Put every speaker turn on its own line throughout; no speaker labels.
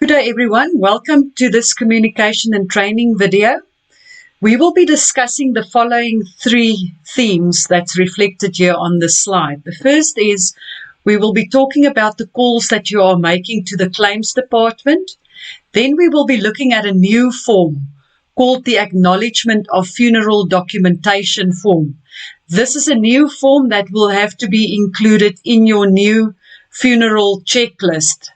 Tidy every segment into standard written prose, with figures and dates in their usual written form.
Good day everyone, welcome to this communication and training video. We will be discussing the following three themes that's reflected here on this slide. The first is we will be talking about the calls that you are making to the claims department. Then we will be looking at a new form called the Acknowledgement of Funeral Documentation form. This is a new form that will have to be included in your new funeral checklist.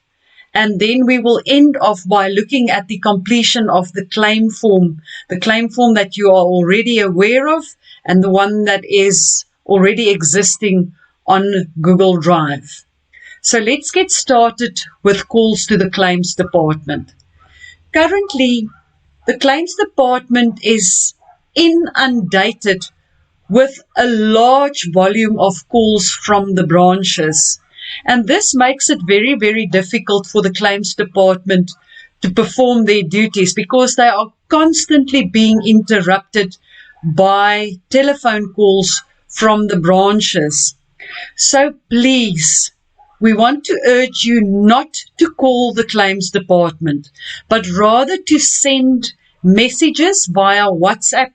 And then we will end off by looking at the completion of the claim form that you are already aware of and the one that is already existing on Google Drive. So let's get started with calls to the claims department. Currently, the claims department is inundated with a large volume of calls from the branches. And this makes it very, very difficult for the claims department to perform their duties because they are constantly being interrupted by telephone calls from the branches. So please, we want to urge you not to call the claims department, but rather to send messages via WhatsApp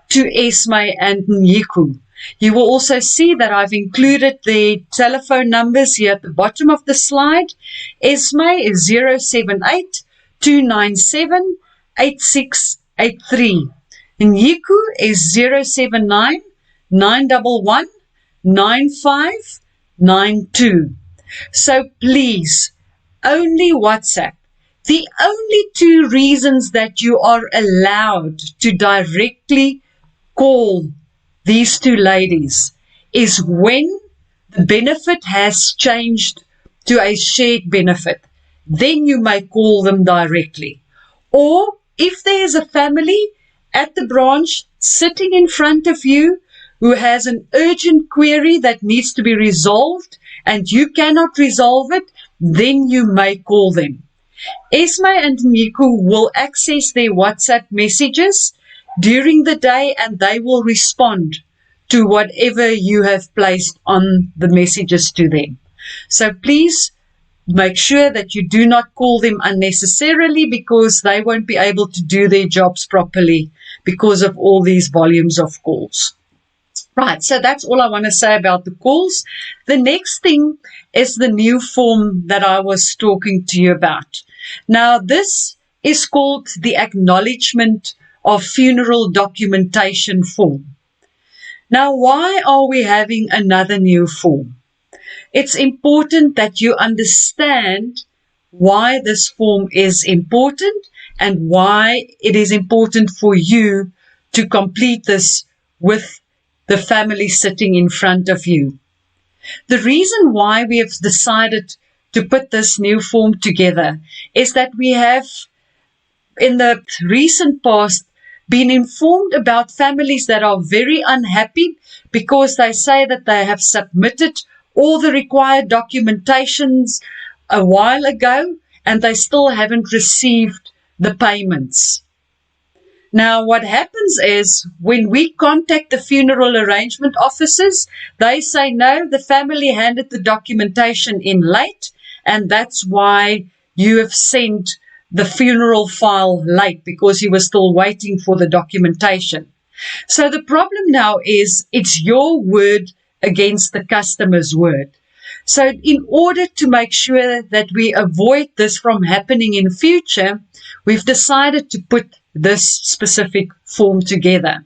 to Esme and Nyiku. You will also see that I've included the telephone numbers here at the bottom of the slide. Esme is 078-297-8683. And Nyiku is 079-911-9592. So please, only WhatsApp. The only two reasons that you are allowed to directly call these two ladies is when the benefit has changed to a shared benefit. Then you may call them directly. Or if there is a family at the branch sitting in front of you who has an urgent query that needs to be resolved and you cannot resolve it, then you may call them. Esme and Nyiku will access their WhatsApp messages during the day and they will respond to whatever you have placed on the messages to them. So please make sure that you do not call them unnecessarily because they won't be able to do their jobs properly because of all these volumes of calls. Right, so that's all I want to say about the calls. The next thing is the new form that I was talking to you about. Now, this is called the Acknowledgement of Funeral Documentation form. Now, why are we having another new form? It's important that you understand why this form is important and why it is important for you to complete this with the family sitting in front of you. The reason why we have decided to put this new form together is that we have, in the recent past, been informed about families that are very unhappy because they say that they have submitted all the required documentations a while ago and they still haven't received the payments. Now, what happens is when we contact the funeral arrangement officers, they say, no, the family handed the documentation in late, and that's why you have sent the funeral file late because you were still waiting for the documentation. So the problem now is it's your word against the customer's word. So in order to make sure that we avoid this from happening in future, we've decided to put this specific form together.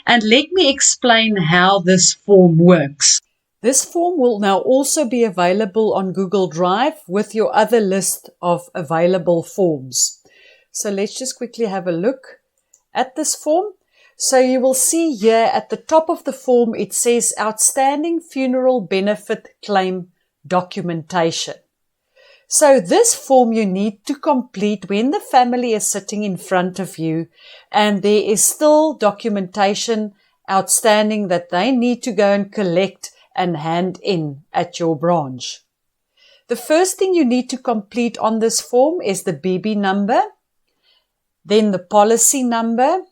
And let me explain how this form works. This form will now also be available on Google Drive with your other list of available forms. So let's just quickly have a look at this form. So you will see here at the top of the form, it says Outstanding Funeral Benefit Claim Documentation. So this form you need to complete when the family is sitting in front of you and there is still documentation outstanding that they need to go and collect and hand in at your branch. The first thing you need to complete on this form is the BB number, then the policy number,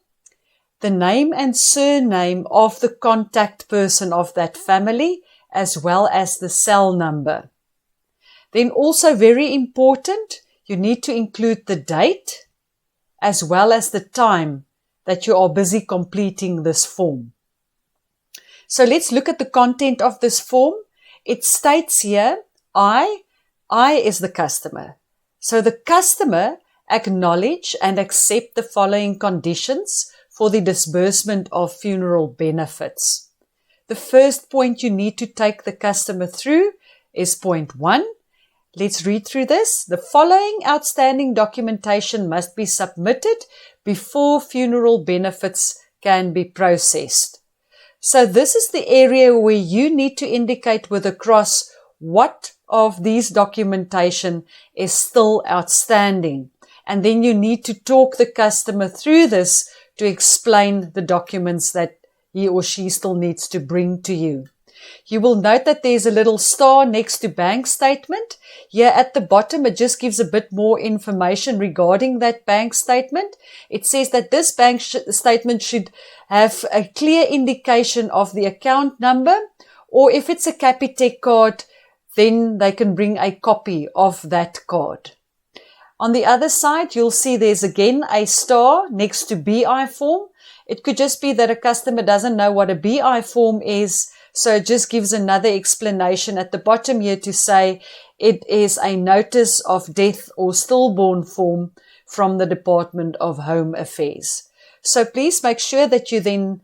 the name and surname of the contact person of that family, as well as the cell number. Then also very important, you need to include the date as well as the time that you are busy completing this form. So let's look at the content of this form. It states here, I is the customer. So the customer acknowledge and accept the following conditions for the disbursement of funeral benefits. The first point you need to take the customer through is point 1. Let's read through this. The following outstanding documentation must be submitted before funeral benefits can be processed. So this is the area where you need to indicate with a cross what of these documentation is still outstanding. And then you need to talk the customer through this to explain the documents that he or she still needs to bring to you. You will note that there's a little star next to bank statement. Here at the bottom, it just gives a bit more information regarding that bank statement. It says that this bank statement should have a clear indication of the account number, or if it's a Capitec card, then they can bring a copy of that card. On the other side, you'll see there's again a star next to BI form. It could just be that a customer doesn't know what a BI form is, so it just gives another explanation at the bottom here to say it is a notice of death or stillborn form from the Department of Home Affairs. So please make sure that you then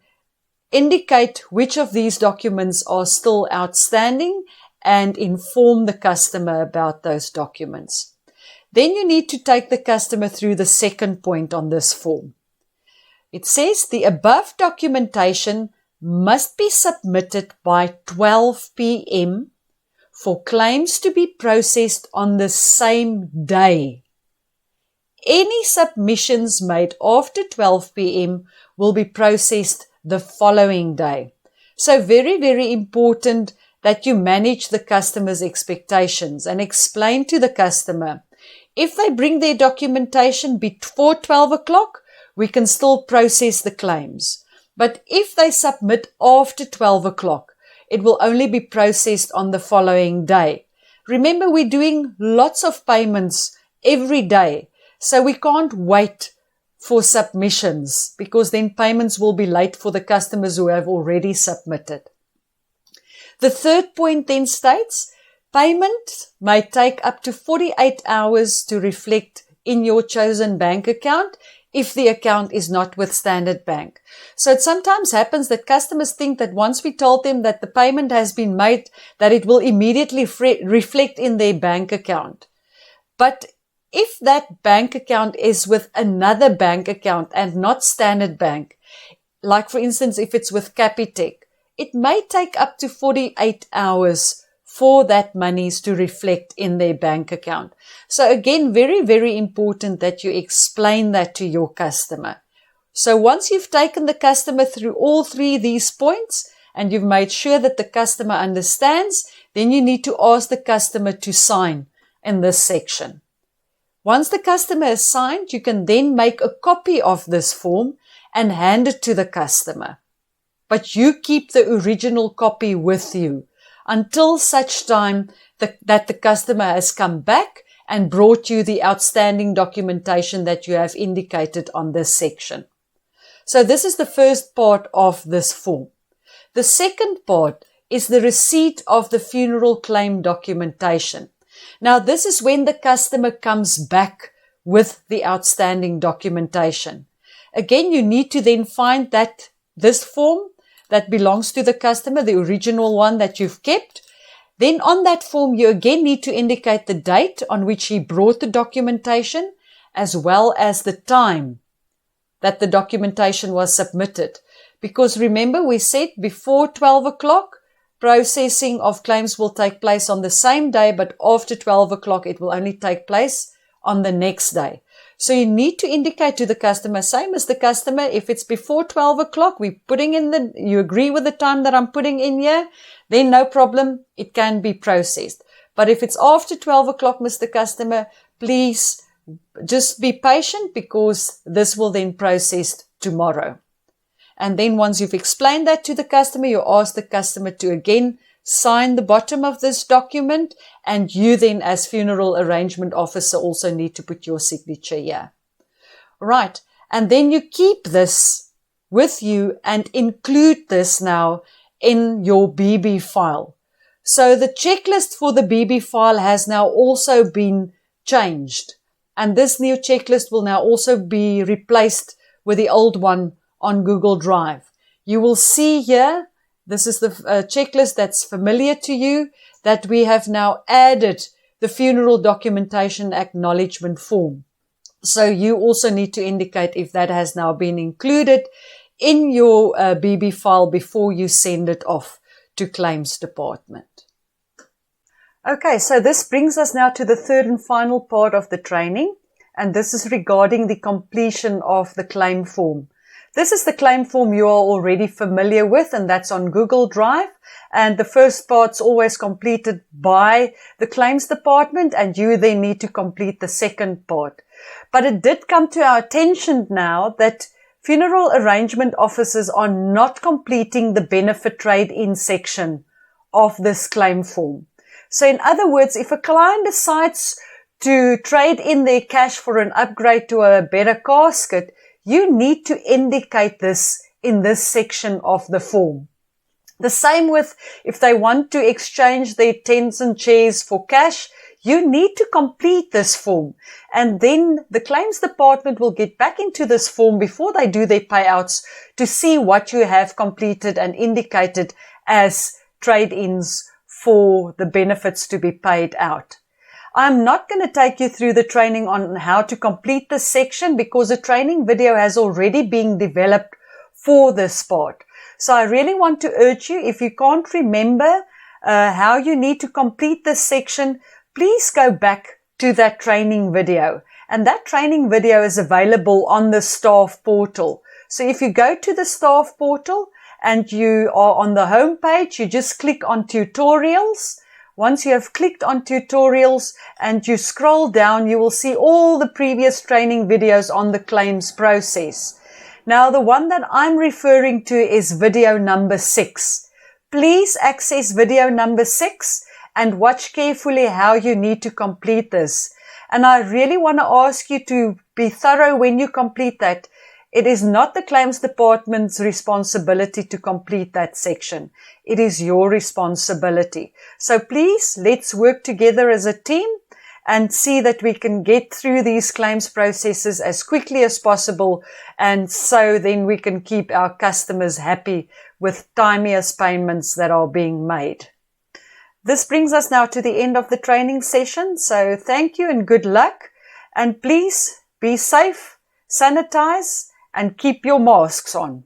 indicate which of these documents are still outstanding and inform the customer about those documents. Then you need to take the customer through the second point on this form. It says the above documentation must be submitted by 12 p.m. for claims to be processed on the same day. Any submissions made after 12 p.m. will be processed the following day. So very, very important that you manage the customer's expectations and explain to the customer, if they bring their documentation before 12 o'clock, we can still process the claims. But if they submit after 12 o'clock, it will only be processed on the following day. Remember, we're doing lots of payments every day, so we can't wait for submissions because then payments will be late for the customers who have already submitted. The third point then states, payment may take up to 48 hours to reflect in your chosen bank account if the account is not with Standard Bank. So it sometimes happens that customers think that once we told them that the payment has been made, that it will immediately reflect in their bank account. But if that bank account is with another bank account and not Standard Bank, like for instance, if it's with Capitec, it may take up to 48 hours for that monies to reflect in their bank account. So again, very, very important that you explain that to your customer. So once you've taken the customer through all three of these points and you've made sure that the customer understands, then you need to ask the customer to sign in this section. Once the customer has signed, you can then make a copy of this form and hand it to the customer. But you keep the original copy with you until such time that the customer has come back and brought you the outstanding documentation that you have indicated on this section. So this is the first part of this form. The second part is the receipt of the funeral claim documentation. Now this is when the customer comes back with the outstanding documentation. Again, you need to then find this form that belongs to the customer, the original one that you've kept. Then on that form, you again need to indicate the date on which he brought the documentation, as well as the time that the documentation was submitted. Because remember, we said before 12 o'clock, processing of claims will take place on the same day, but after 12 o'clock, it will only take place on the next day. So you need to indicate to the customer, same as the customer, if it's before 12 o'clock, you agree with the time that I'm putting in here, then no problem, it can be processed. But if it's after 12 o'clock, Mr. Customer, please just be patient because this will then process tomorrow. And then once you've explained that to the customer, you ask the customer to again sign the bottom of this document, and you then as funeral arrangement officer also need to put your signature here. Right, and then you keep this with you and include this now in your BB file. So the checklist for the BB file has now also been changed, and this new checklist will now also be replaced with the old one on Google Drive. You will see here, this is the checklist that's familiar to you, that we have now added the funeral documentation acknowledgement form. So you also need to indicate if that has now been included in your BB file before you send it off to Claims Department. Okay, so this brings us now to the third and final part of the training, and this is regarding the completion of the claim form. This is the claim form you are already familiar with, and that's on Google Drive. And the first part's always completed by the Claims Department, and you then need to complete the second part. But it did come to our attention now that funeral arrangement officers are not completing the benefit trade-in section of this claim form. So in other words, if a client decides to trade in their cash for an upgrade to a better casket, you need to indicate this in this section of the form. The same with if they want to exchange their tents and chairs for cash, you need to complete this form. And then the Claims Department will get back into this form before they do their payouts to see what you have completed and indicated as trade-ins for the benefits to be paid out. I'm not going to take you through the training on how to complete this section because a training video has already been developed for this part. So I really want to urge you, if you can't remember how you need to complete this section, please go back to that training video. And that training video is available on the staff portal. So if you go to the staff portal and you are on the home page, you just click on tutorials. Once you have clicked on tutorials and you scroll down, you will see all the previous training videos on the claims process. Now, the one that I'm referring to is video number 6. Please access video number 6 and watch carefully how you need to complete this. And I really want to ask you to be thorough when you complete that. It is not the Claims Department's responsibility to complete that section. It is your responsibility. So please, let's work together as a team and see that we can get through these claims processes as quickly as possible, and so then we can keep our customers happy with timeliest payments that are being made. This brings us now to the end of the training session. So thank you and good luck. And please be safe, sanitize, and keep your masks on.